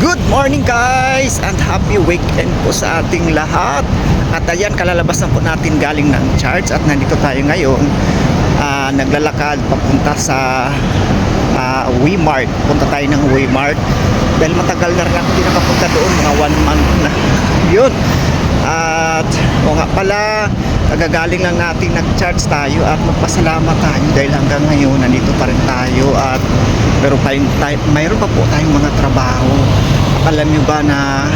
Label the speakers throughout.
Speaker 1: Good morning guys and happy weekend po sa ating lahat. At ayan, kalalabas na po natin galing ng church at nandito tayo ngayon, naglalakad papunta sa Weimart. Punta tayo ng Weimart dahil matagal na rin ako hindi nakapunta doon, mga 1 month na yun. At o nga pala, kagagaling lang natin nag-charge tayo at magpasalamat tayo dahil hanggang ngayon nandito pa rin tayo at mayroon pa po tayong mga trabaho. Alam nyo ba na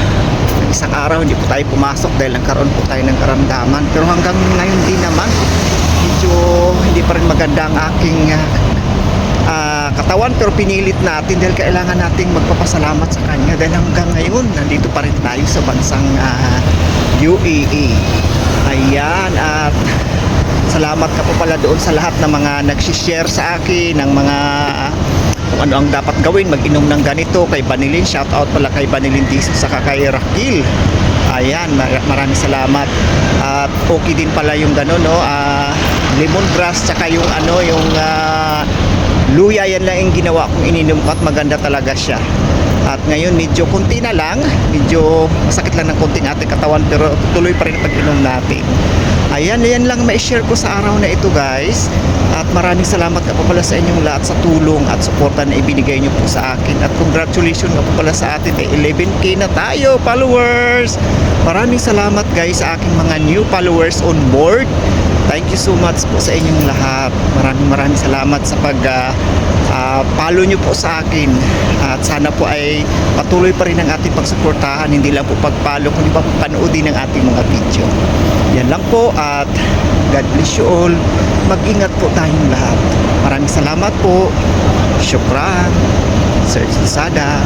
Speaker 1: isang araw hindi po tayo pumasok dahil nagkaroon po tayo ng karamdaman, pero hanggang ngayon din naman medyo hindi pa rin maganda ang aking katawan, pero pinilit natin dahil kailangan nating magpapasalamat sa kanya dahil hanggang ngayon nandito pa rin tayo sa bansang UAE. Ayan, at salamat ka po pala doon sa lahat ng mga nagsishare sa akin ng mga kung ano ang dapat gawin, mag-inom ng ganito. Kay Banilin, shout out pala kay Banilin Diso saka kay Rakil. Ayan, maraming salamat. At okay din pala yung gano'n, no? Lemongrass tsaka yung yung luya, yan lang yung ginawa kong ininom ko at maganda talaga siya. At ngayon medyo konti na lang, medyo masakit lang ng konting ating katawan, pero tuloy pa rin ang pag-inom natin. Ayan, yan lang ma-share ko sa araw na ito guys. At maraming salamat ka po pala sa inyong lahat sa tulong at suporta na ibinigay nyo po sa akin. At congratulations ka po pala sa atin, 11K na tayo followers. Maraming salamat guys sa aking mga new followers on board. Thank you so much po sa inyong lahat. Maraming salamat sa follow nyo po sa akin. At sana po ay patuloy pa rin ang ating pagsuportahan. Hindi lang po pag-follow, kundi pa po panoodin ang ating mga video. Yan lang po at God bless you all. Mag-ingat po tayong lahat. Maraming salamat po. Syukran. Sir Sada.